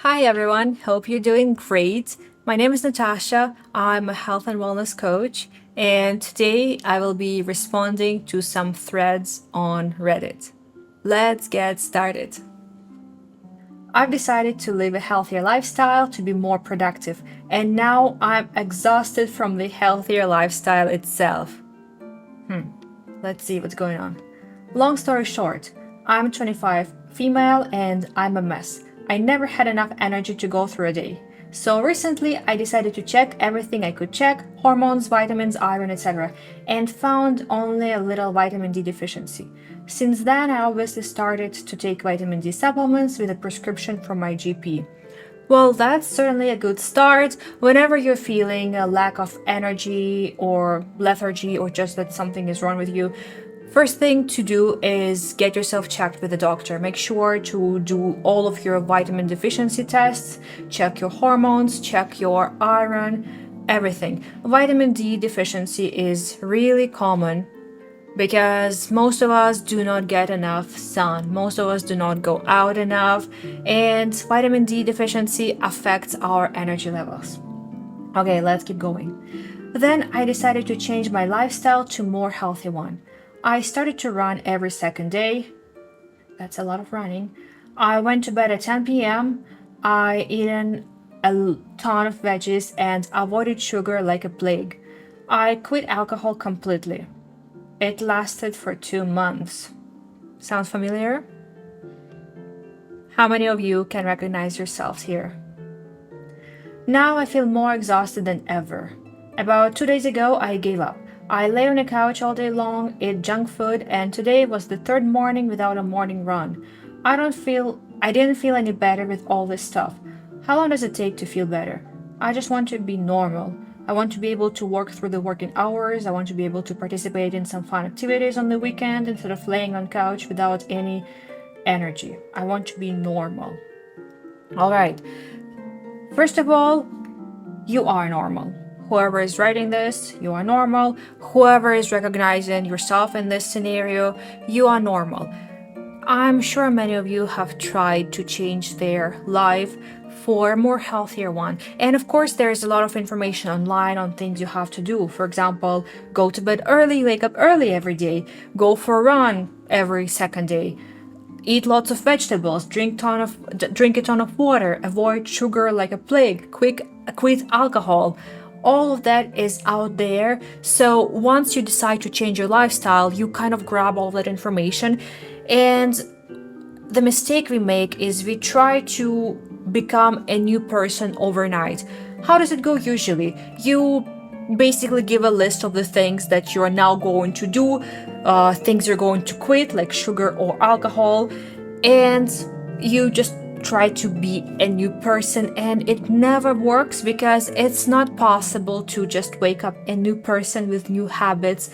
Hi everyone, hope you're doing great. My name is Natasha. I'm a health and wellness coach, and today I will be responding to some threads on Reddit. Let's get started. I've decided to live a healthier lifestyle to be more productive, and now I'm exhausted from the healthier lifestyle itself. Let's see what's going on. Long story short, I'm 25, female, and I'm a mess. I never had enough energy to go through a day. So recently, I decided to check everything I could check hormones, vitamins, iron, etc. and found only a little vitamin D deficiency. Since then, I obviously started to take vitamin D supplements with a prescription from my GP. Well, that's certainly a good start whenever you're feeling a lack of energy or lethargy or just that something is wrong with you. First thing to do is get yourself checked with a doctor. Make sure to do all of your vitamin deficiency tests, check your hormones, check your iron, everything. Vitamin D deficiency is really common because most of us do not get enough sun, most of us do not go out enough, and vitamin D deficiency affects our energy levels. Okay, let's keep going. Then I decided to change my lifestyle to more healthy one. I started to run every second day. That's a lot of running. I went to bed at 10 p.m. I eaten a ton of veggies and avoided sugar like a plague. I quit alcohol completely. It lasted for 2 months. Sounds familiar? How many of you can recognize yourselves here? Now I feel more exhausted than ever. About 2 days ago, I gave up. I lay on the couch all day long, ate junk food, and today was the third morning without a morning run. I didn't feel any better with all this stuff. How long does it take to feel better? I just want to be normal. I want to be able to work through the working hours. I want to be able to participate in some fun activities on the weekend instead of laying on couch without any energy. I want to be normal. All right. First of all, you are normal. Whoever is writing this, you are normal. Whoever is recognizing yourself in this scenario, you are normal. I'm sure many of you have tried to change their life for a more healthier one. And of course, there's a lot of information online on things you have to do. For example, go to bed early, wake up early every day, go for a run every second day, eat lots of vegetables, drink a ton of water, avoid sugar like a plague, quit alcohol. All of that is out there. So once you decide to change your lifestyle, you kind of grab all that information. And the mistake we make is we try to become a new person overnight. How does it go usually? You basically give a list of the things that you are now going to do, things you're going to quit, like sugar or alcohol, and you just try to be a new person, and it never works because it's not possible to just wake up a new person with new habits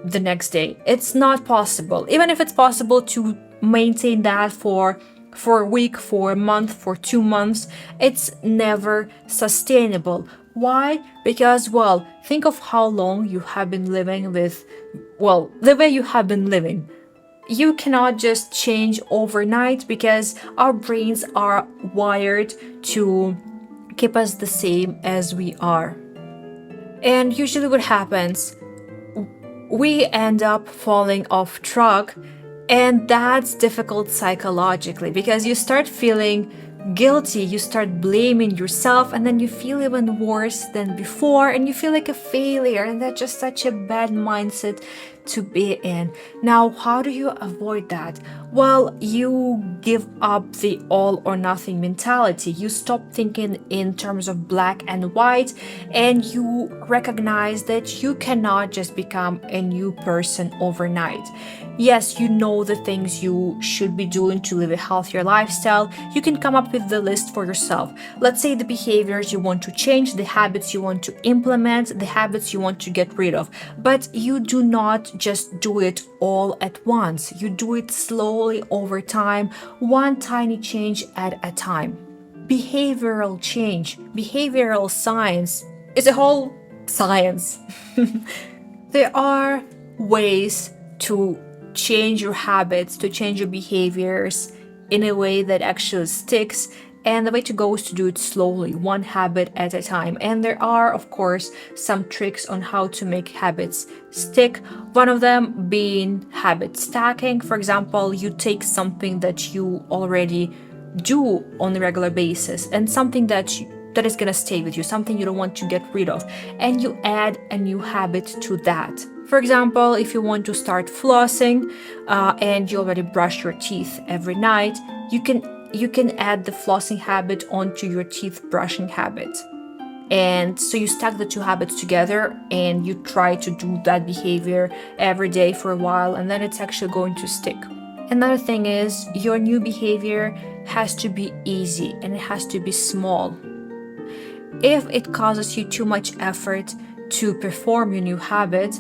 the next day. It's not possible. Even if it's possible to maintain that for a week, for a month, for 2 months, it's never sustainable. Why? Because, well, think of how long you have been living with, well, the way you have been living. You cannot just change overnight because our brains are wired to keep us the same as we are. And usually what happens, we end up falling off track, and that's difficult psychologically because you start feeling guilty, you start blaming yourself, and then you feel even worse than before, and you feel like a failure, and that's just such a bad mindset to be in. Now, how do you avoid that? Well, you give up the all or nothing mentality. You stop thinking in terms of black and white, and you recognize that you cannot just become a new person overnight. Yes, you know the things you should be doing to live a healthier lifestyle. You can come up with the list for yourself. Let's say the behaviors you want to change, the habits you want to implement, the habits you want to get rid of. But you do not just do it all at once. You do it slowly over time, one tiny change at a time. Behavioral change, behavioral science is a whole science. There are ways to change your habits, to change your behaviors in a way that actually sticks And the way to go is to do it slowly, one habit at a time. And there are, of course, some tricks on how to make habits stick. One of them being habit stacking. For example, you take something that you already do on a regular basis and something that is gonna stay with you, something you don't want to get rid of, and you add a new habit to that. For example, if you want to start flossing and you already brush your teeth every night, you can add the flossing habit onto your teeth brushing habit. And so you stack the two habits together and you try to do that behavior every day for a while, and then it's actually going to stick. Another thing is your new behavior has to be easy and it has to be small. If it causes you too much effort to perform your new habit,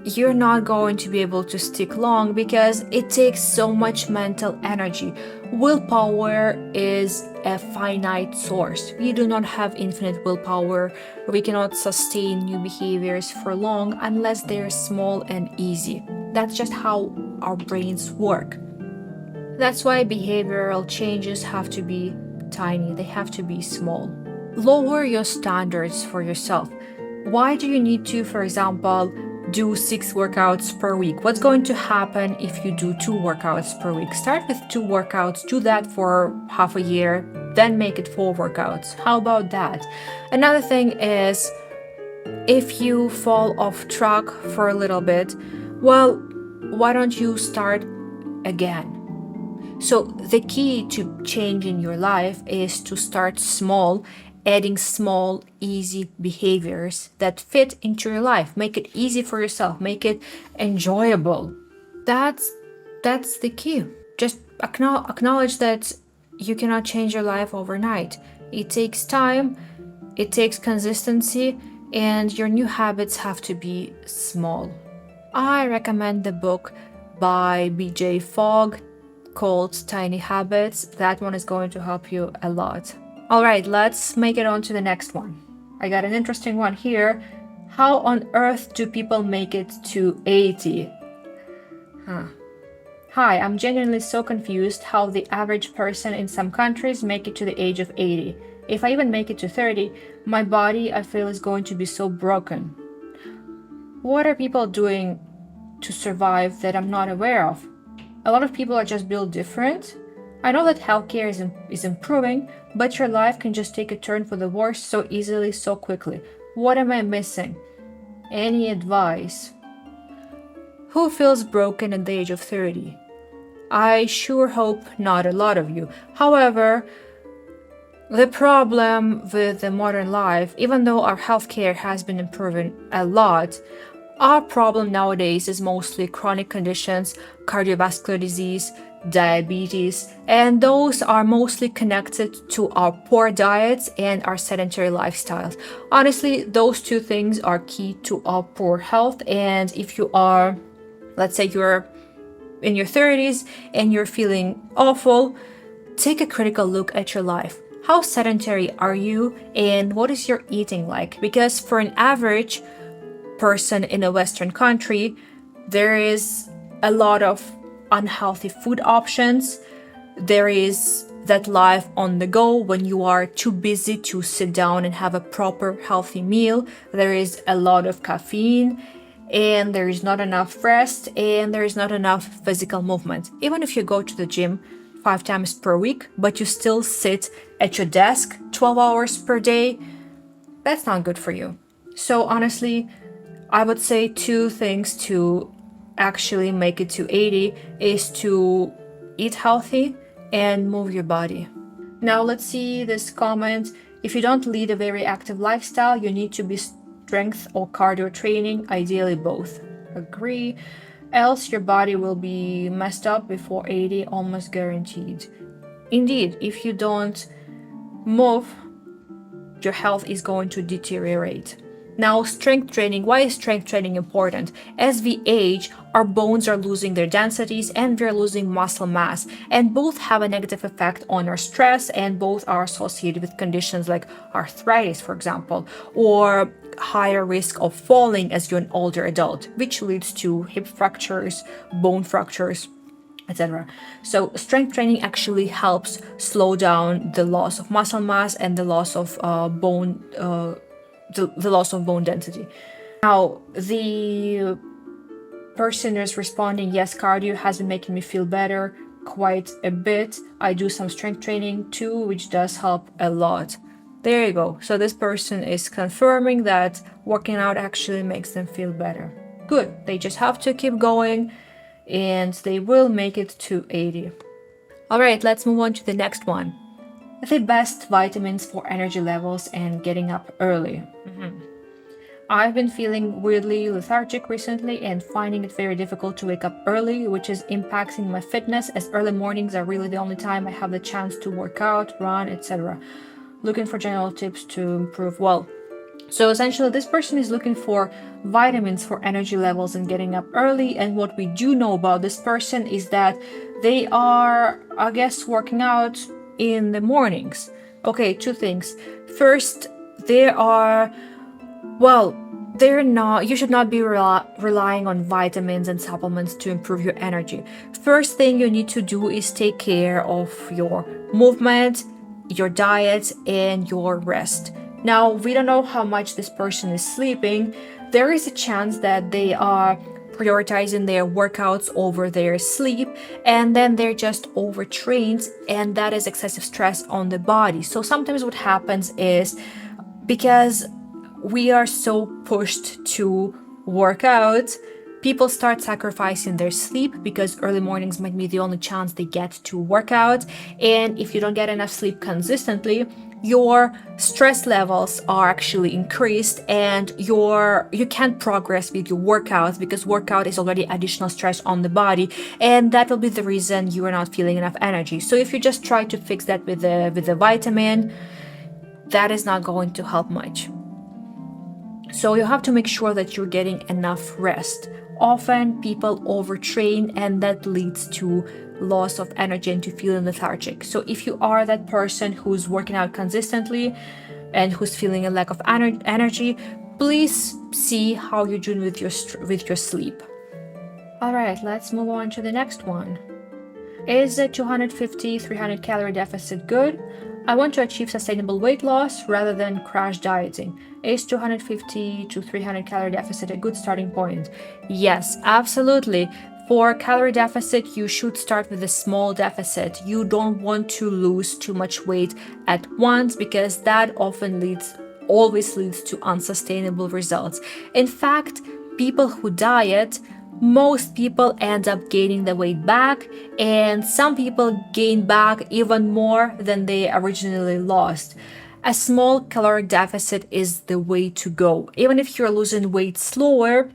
you're not going to be able to stick long because it takes so much mental energy. Willpower is a finite source. We do not have infinite willpower. We cannot sustain new behaviors for long unless they're small and easy. That's just how our brains work. That's why behavioral changes have to be tiny, they have to be small. Lower your standards for yourself. Why do you need to, for example, do 6 workouts per week? What's going to happen if you do 2 workouts per week? Start with 2 workouts, do that for half a year, then make it 4 workouts. How about that? Another thing is, if you fall off track for a little bit, well, why don't you start again? So the key to changing your life is to start small, adding small, easy behaviors that fit into your life. Make it easy for yourself, make it enjoyable. That's the key. Just acknowledge that you cannot change your life overnight. It takes time, it takes consistency, and your new habits have to be small. I recommend the book by BJ Fogg called Tiny Habits. That one is going to help you a lot. All right, let's make it on to the next one. I got an interesting one here. How on earth do people make it to 80? Hi, I'm genuinely so confused how the average person in some countries make it to the age of 80. If I even make it to 30, my body, I feel, is going to be so broken. What are people doing to survive that I'm not aware of? A lot of people are just built different. I know that healthcare is improving, but your life can just take a turn for the worse so easily, so quickly. What am I missing? Any advice? Who feels broken at the age of 30? I sure hope not a lot of you. However, the problem with the modern life, even though our healthcare has been improving a lot, our problem nowadays is mostly chronic conditions, cardiovascular disease, diabetes, and those are mostly connected to our poor diets and our sedentary lifestyles. Honestly, those two things are key to our poor health. And if you are, let's say you're in your 30s and you're feeling awful, take a critical look at your life. How sedentary are you and what is your eating like? Because for an average person in a Western country, there is a lot of unhealthy food options. There is that life on the go when you are too busy to sit down and have a proper healthy meal. There is a lot of caffeine and there is not enough rest and there is not enough physical movement. Even if you go to the gym 5 times per week, but you still sit at your desk 12 hours per day, that's not good for you. So honestly, I would say 2 things to actually make it to 80 is to eat healthy and move your body. Now let's see this comment. If you don't lead a very active lifestyle, you need to be strength or cardio training, ideally both. Agree. Else your body will be messed up before 80, almost guaranteed. Indeed, if you don't move, your health is going to deteriorate. Now, strength training. Why is strength training important? As we age, our bones are losing their densities and we're losing muscle mass. And both have a negative effect on our stress, and both are associated with conditions like arthritis, for example, or higher risk of falling as you're an older adult, which leads to hip fractures, bone fractures. etc. So strength training actually helps slow down the loss of muscle mass and the loss of the loss of bone density. Now, the person is responding, yes, cardio has been making me feel better quite a bit. I do some strength training too, which does help a lot. There you go. So this person is confirming that working out actually makes them feel better. Good. They just have to keep going and they will make it to 80. All right, let's move on to the next one. The best vitamins for energy levels and getting up early. I've been feeling weirdly lethargic recently and finding it very difficult to wake up early, which is impacting my fitness, as early mornings are really the only time I have the chance to work out, run, etc. Looking for general tips to improve. Well, so essentially this person is looking for vitamins for energy levels and getting up early, and what we do know about this person is that they are, I guess, working out in the mornings. Okay, two things. First, they're not, you should not be relying on vitamins and supplements to improve your energy. First thing you need to do is take care of your movement, your diet, and your rest. Now, we don't know how much this person is sleeping. There is a chance that they are prioritizing their workouts over their sleep, and then they're just overtrained, and that is excessive stress on the body. So sometimes what happens is, because we are so pushed to work out, people start sacrificing their sleep because early mornings might be the only chance they get to work out. And if you don't get enough sleep consistently, your stress levels are actually increased and you can't progress with your workouts because workout is already additional stress on the body, and that will be the reason you are not feeling enough energy. So if you just try to fix that with the vitamin, that is not going to help much. So you have to make sure that you're getting enough rest. Often people overtrain and that leads to loss of energy and to feeling lethargic. So if you are that person who's working out consistently and who's feeling a lack of energy, please see how you're doing with your sleep. All right, let's move on to the next one. Is a 250-300 calorie deficit good? I want to achieve sustainable weight loss rather than crash dieting. Is 250 to 300 calorie deficit a good starting point? Yes, absolutely. For calorie deficit, you should start with a small deficit. You don't want to lose too much weight at once because that always leads to unsustainable results. In fact, people who diet, most people end up gaining the weight back, and some people gain back even more than they originally lost. A small caloric deficit is the way to go. Even if you're losing weight slower,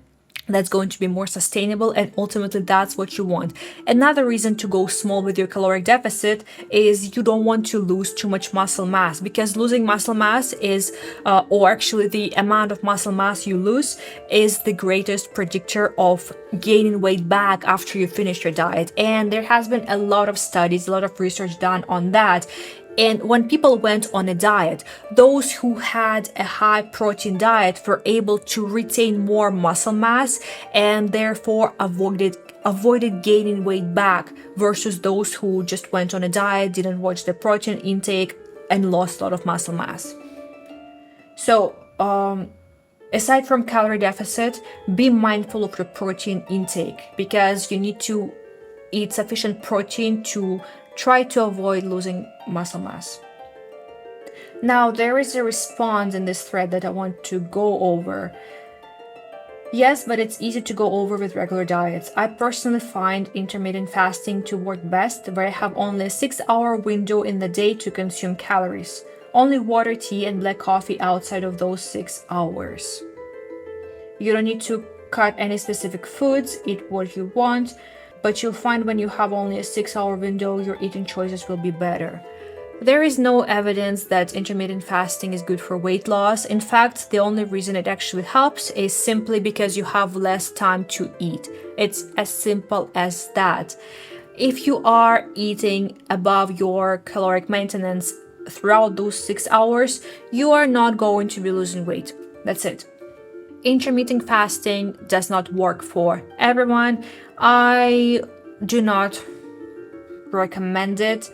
that's going to be more sustainable, and ultimately that's what you want. Another reason to go small with your caloric deficit is you don't want to lose too much muscle mass, because losing muscle mass is, or actually the amount of muscle mass you lose is the greatest predictor of gaining weight back after you finish your diet. And there has been a lot of studies, a lot of research done on that. And when people went on a diet, those who had a high protein diet were able to retain more muscle mass and therefore avoided gaining weight back, versus those who just went on a diet, didn't watch the protein intake, and lost a lot of muscle mass. So, aside from calorie deficit, be mindful of your protein intake, because you need to eat sufficient protein to try to avoid losing muscle mass. Now, there is a response in this thread that I want to go over. Yes, but it's easy to go over with regular diets. I personally find intermittent fasting to work best, where I have only a 6-hour window in the day to consume calories. Only water, tea, and black coffee outside of those 6 hours. You don't need to cut any specific foods, eat what you want, but you'll find when you have only a 6-hour window, your eating choices will be better. There is no evidence that intermittent fasting is good for weight loss. In fact, the only reason it actually helps is simply because you have less time to eat. It's as simple as that. If you are eating above your caloric maintenance throughout those 6 hours, you are not going to be losing weight. That's it. Intermittent fasting does not work for everyone. I do not recommend it,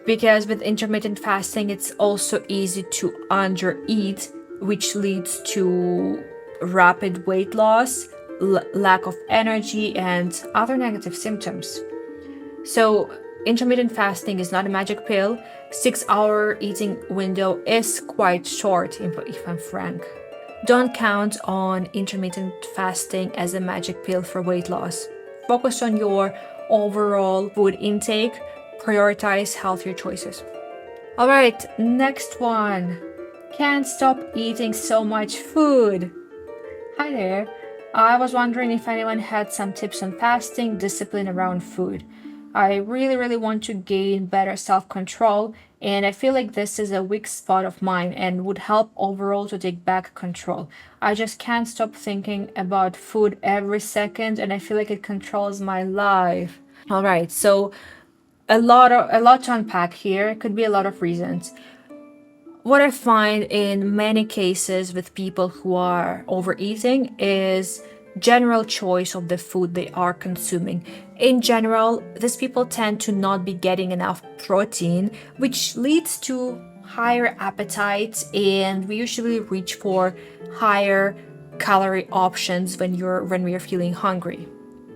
because with intermittent fasting, it's also easy to undereat, which leads to rapid weight loss, lack of energy, and other negative symptoms. So, intermittent fasting is not a magic pill. 6-hour eating window is quite short, if I'm frank. Don't count on intermittent fasting as a magic pill for weight loss. Focus on your overall food intake. Prioritize healthier choices. All right, next one. Can't stop eating so much food. Hi there. I was wondering if anyone had some tips on fasting discipline around food. I really want to gain better self-control, and I feel like this is a weak spot of mine and would help overall to take back control. I just can't stop thinking about food every second, and I feel like it controls my life. All right, so a lot to unpack here. It could be a lot of reasons. What I find in many cases with people who are overeating is general choice of the food they are consuming. In general, these people tend to not be getting enough protein, which leads to higher appetite, and we usually reach for higher calorie options when we are feeling hungry.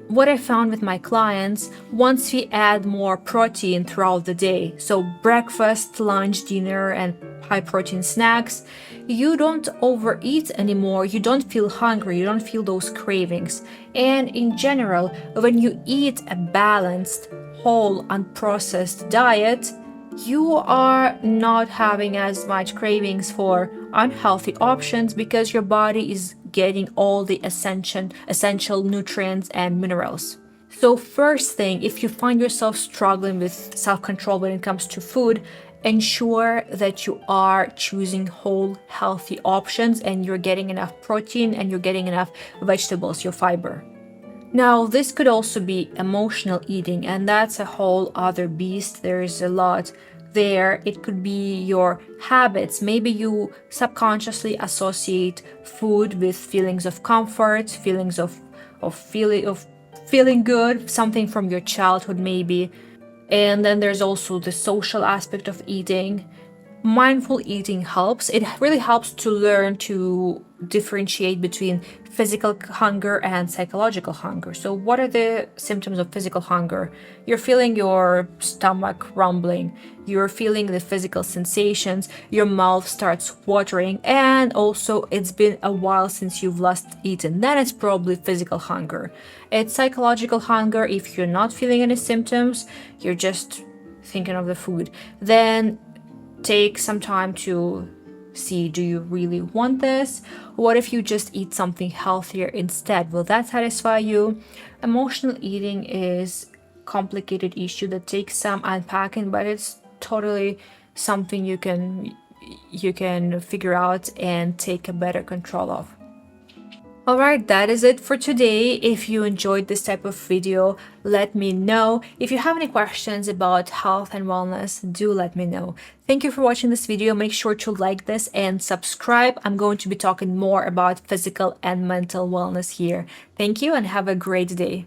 What I found with my clients, once we add more protein throughout the day, so breakfast, lunch, dinner, and high protein snacks, you don't overeat anymore, you don't feel hungry, you don't feel those cravings. And in general, when you eat a balanced, whole, unprocessed diet, you are not having as much cravings for unhealthy options because your body is getting all the essential nutrients and minerals. So first thing, if you find yourself struggling with self-control when it comes to food, ensure that you are choosing whole, healthy options and you're getting enough protein and you're getting enough vegetables, your fiber. Now, this could also be emotional eating, and that's a whole other beast. There's a lot there. It could be your habits. Maybe you subconsciously associate food with feelings of comfort, feelings of feeling good, something from your childhood maybe. And then there's also the social aspect of eating. Mindful eating helps. It really helps to learn to differentiate between physical hunger and psychological hunger. So what are the symptoms of physical hunger? You're feeling your stomach rumbling, you're feeling the physical sensations, your mouth starts watering, and also it's been a while since you've last eaten. Then it's probably physical hunger. It's psychological hunger if you're not feeling any symptoms, you're just thinking of the food. Then take some time to see, do you really want this? What if you just eat something healthier instead? Will that satisfy you? Emotional eating is a complicated issue that takes some unpacking, but it's totally something you can figure out and take a better control of. Alright, that is it for today. If you enjoyed this type of video, let me know. If you have any questions about health and wellness, do let me know. Thank you for watching this video. Make sure to like this and subscribe. I'm going to be talking more about physical and mental wellness here. Thank you and have a great day.